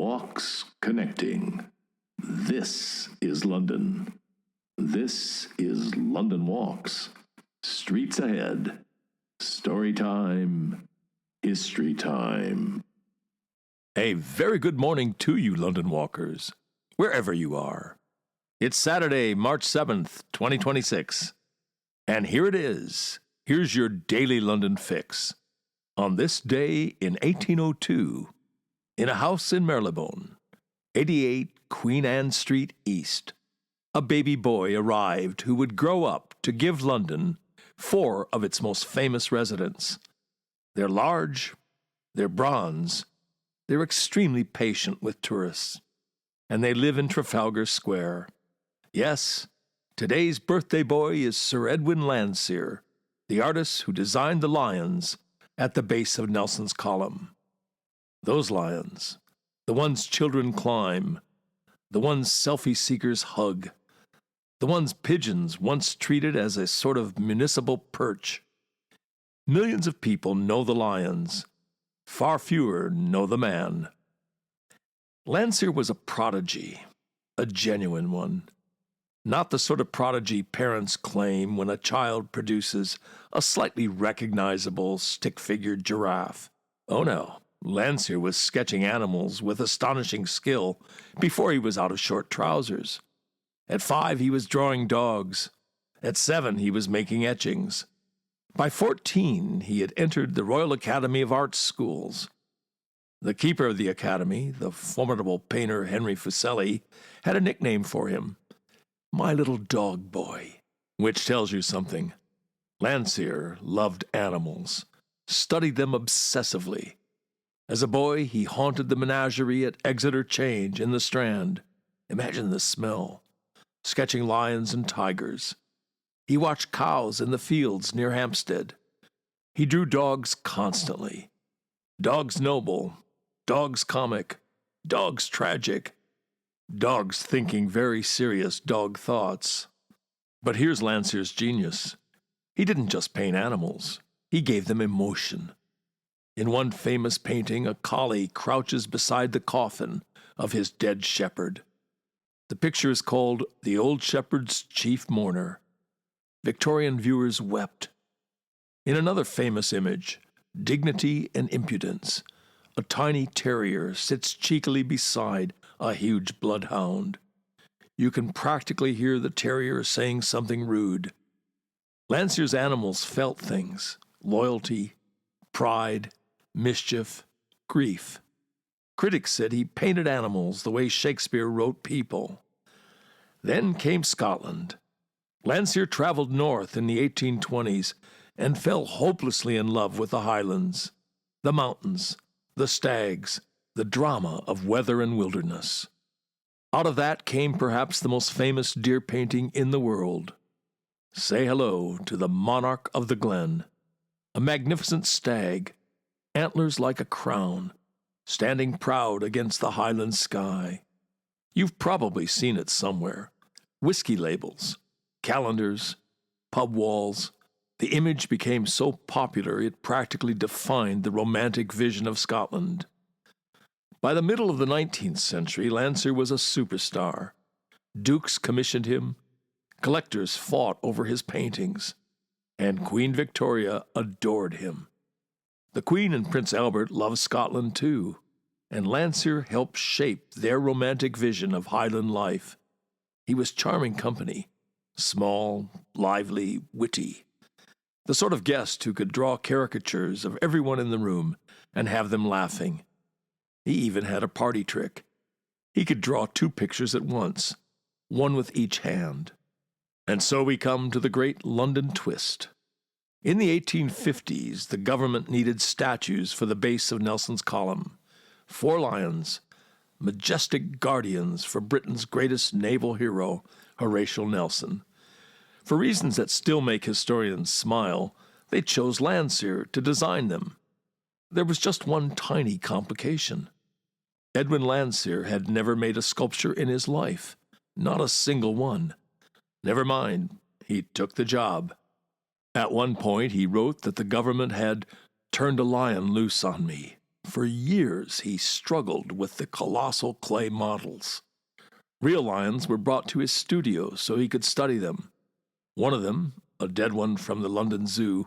Walks connecting. This is London. This is London Walks. Streets ahead. Story time. History time. A very good morning to you, London Walkers, wherever you are. It's Saturday, March 7th, 2026. And here it is. Here's your daily London fix. On this day in 1802, in a house in Marylebone, 88 Queen Anne Street East, a baby boy arrived who would grow up to give London 4 of its most famous residents. They're large, they're bronze, they're extremely patient with tourists, and they live in Trafalgar Square. Yes, today's birthday boy is Sir Edwin Landseer, the artist who designed the lions at the base of Nelson's Column. Those lions, the ones children climb, the ones selfie seekers hug, the ones pigeons once treated as a sort of municipal perch. Millions of people know the lions. Far fewer know the man. Landseer was a prodigy, a genuine one. Not the sort of prodigy parents claim when a child produces a slightly recognizable stick-figured giraffe. Oh no, Landseer was sketching animals with astonishing skill before he was out of short trousers. At 5, he was drawing dogs. At 7, he was making etchings. By 14, he had entered the Royal Academy of Arts schools. The keeper of the academy, the formidable painter Henry Fuseli, had a nickname for him, "My little dog boy," which tells you something. Landseer loved animals, studied them obsessively. As a boy, he haunted the menagerie at Exeter Change in the Strand. Imagine the smell. Sketching lions and tigers. He watched cows in the fields near Hampstead. He drew dogs constantly. Dogs noble, dogs comic, dogs tragic, dogs thinking very serious dog thoughts. But here's Landseer's genius. He didn't just paint animals. He gave them emotion. In one famous painting, a collie crouches beside the coffin of his dead shepherd. The picture is called "The Old Shepherd's Chief Mourner." Victorian viewers wept. In another famous image, "Dignity and Impudence," a tiny terrier sits cheekily beside a huge bloodhound. You can practically hear the terrier saying something rude. Landseer's animals felt things: loyalty, pride, mischief, grief. Critics said he painted animals the way Shakespeare wrote people. Then came Scotland. Landseer traveled north in the 1820s and fell hopelessly in love with the Highlands, the mountains, the stags, the drama of weather and wilderness. Out of that came perhaps the most famous deer painting in the world. Say hello to the monarch of the glen, a magnificent stag, antlers like a crown, standing proud against the Highland sky. You've probably seen it somewhere. Whiskey labels, calendars, pub walls. The image became so popular it practically defined the romantic vision of Scotland. By the middle of the 19th century, Landseer was a superstar. Dukes commissioned him, collectors fought over his paintings, and Queen Victoria adored him. The Queen and Prince Albert loved Scotland too, and Landseer helped shape their romantic vision of Highland life. He was charming company, small, lively, witty. The sort of guest who could draw caricatures of everyone in the room and have them laughing. He even had a party trick. He could draw 2 pictures at once, one with each hand. And so we come to the great London twist. In the 1850s, the government needed statues for the base of Nelson's Column. 4 lions, majestic guardians for Britain's greatest naval hero, Horatio Nelson. For reasons that still make historians smile, they chose Landseer to design them. There was just one tiny complication. Edwin Landseer had never made a sculpture in his life, not a single one. Never mind, he took the job. At one point, he wrote that the government had turned a lion loose on me. For years he struggled with the colossal clay models. Real lions were brought to his studio so he could study them. One of them, a dead one from the London Zoo,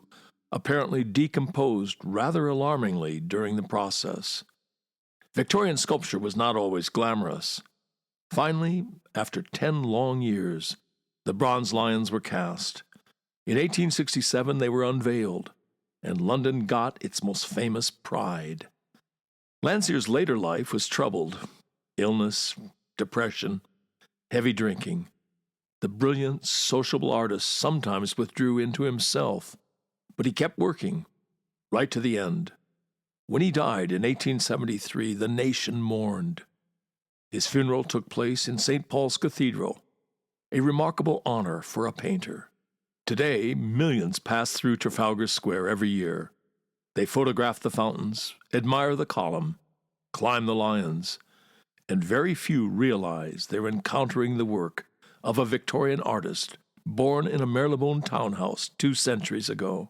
apparently decomposed rather alarmingly during the process. Victorian sculpture was not always glamorous. Finally, after 10 long years, the bronze lions were cast. In 1867 they were unveiled, and London got its most famous pride. Landseer's later life was troubled. Illness, depression, heavy drinking. The brilliant, sociable artist sometimes withdrew into himself, but he kept working, right to the end. When he died in 1873, the nation mourned. His funeral took place in St. Paul's Cathedral, a remarkable honor for a painter. Today, millions pass through Trafalgar Square every year. They photograph the fountains, admire the column, climb the lions, and very few realize they're encountering the work of a Victorian artist born in a Marylebone townhouse 2 centuries ago.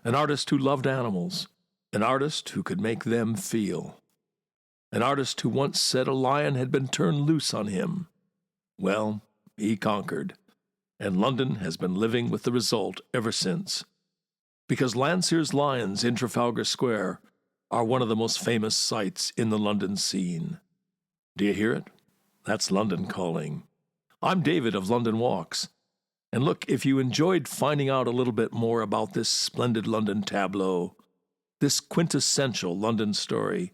An artist who loved animals, an artist who could make them feel. An artist who once said a lion had been turned loose on him. Well, he conquered, and London has been living with the result ever since. Because Landseer's lions in Trafalgar Square are one of the most famous sights in the London scene. Do you hear it? That's London calling. I'm David of London Walks. And look, if you enjoyed finding out a little bit more about this splendid London tableau, this quintessential London story,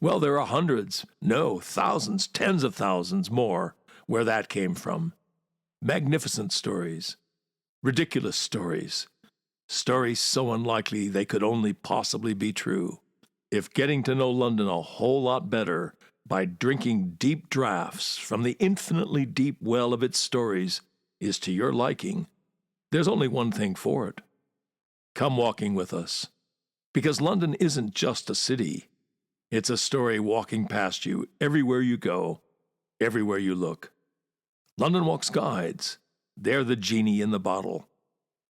well, there are hundreds, no, thousands, tens of thousands more where that came from. Magnificent stories, ridiculous stories, stories so unlikely they could only possibly be true. If getting to know London a whole lot better by drinking deep draughts from the infinitely deep well of its stories is to your liking, there's only one thing for it. Come walking with us. Because London isn't just a city. It's a story walking past you everywhere you go, everywhere you look. London Walks guides. They're the genie in the bottle.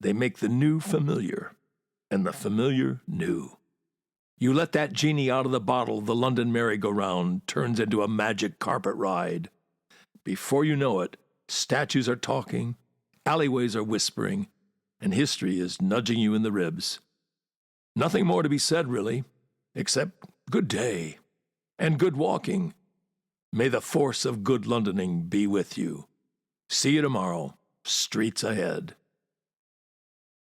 They make the new familiar, and the familiar new. You let that genie out of the bottle, the London merry-go-round turns into a magic carpet ride. Before you know it, statues are talking, alleyways are whispering, and history is nudging you in the ribs. Nothing more to be said, really, except good day and good walking. May the force of good Londoning be with you. See you tomorrow. Streets ahead.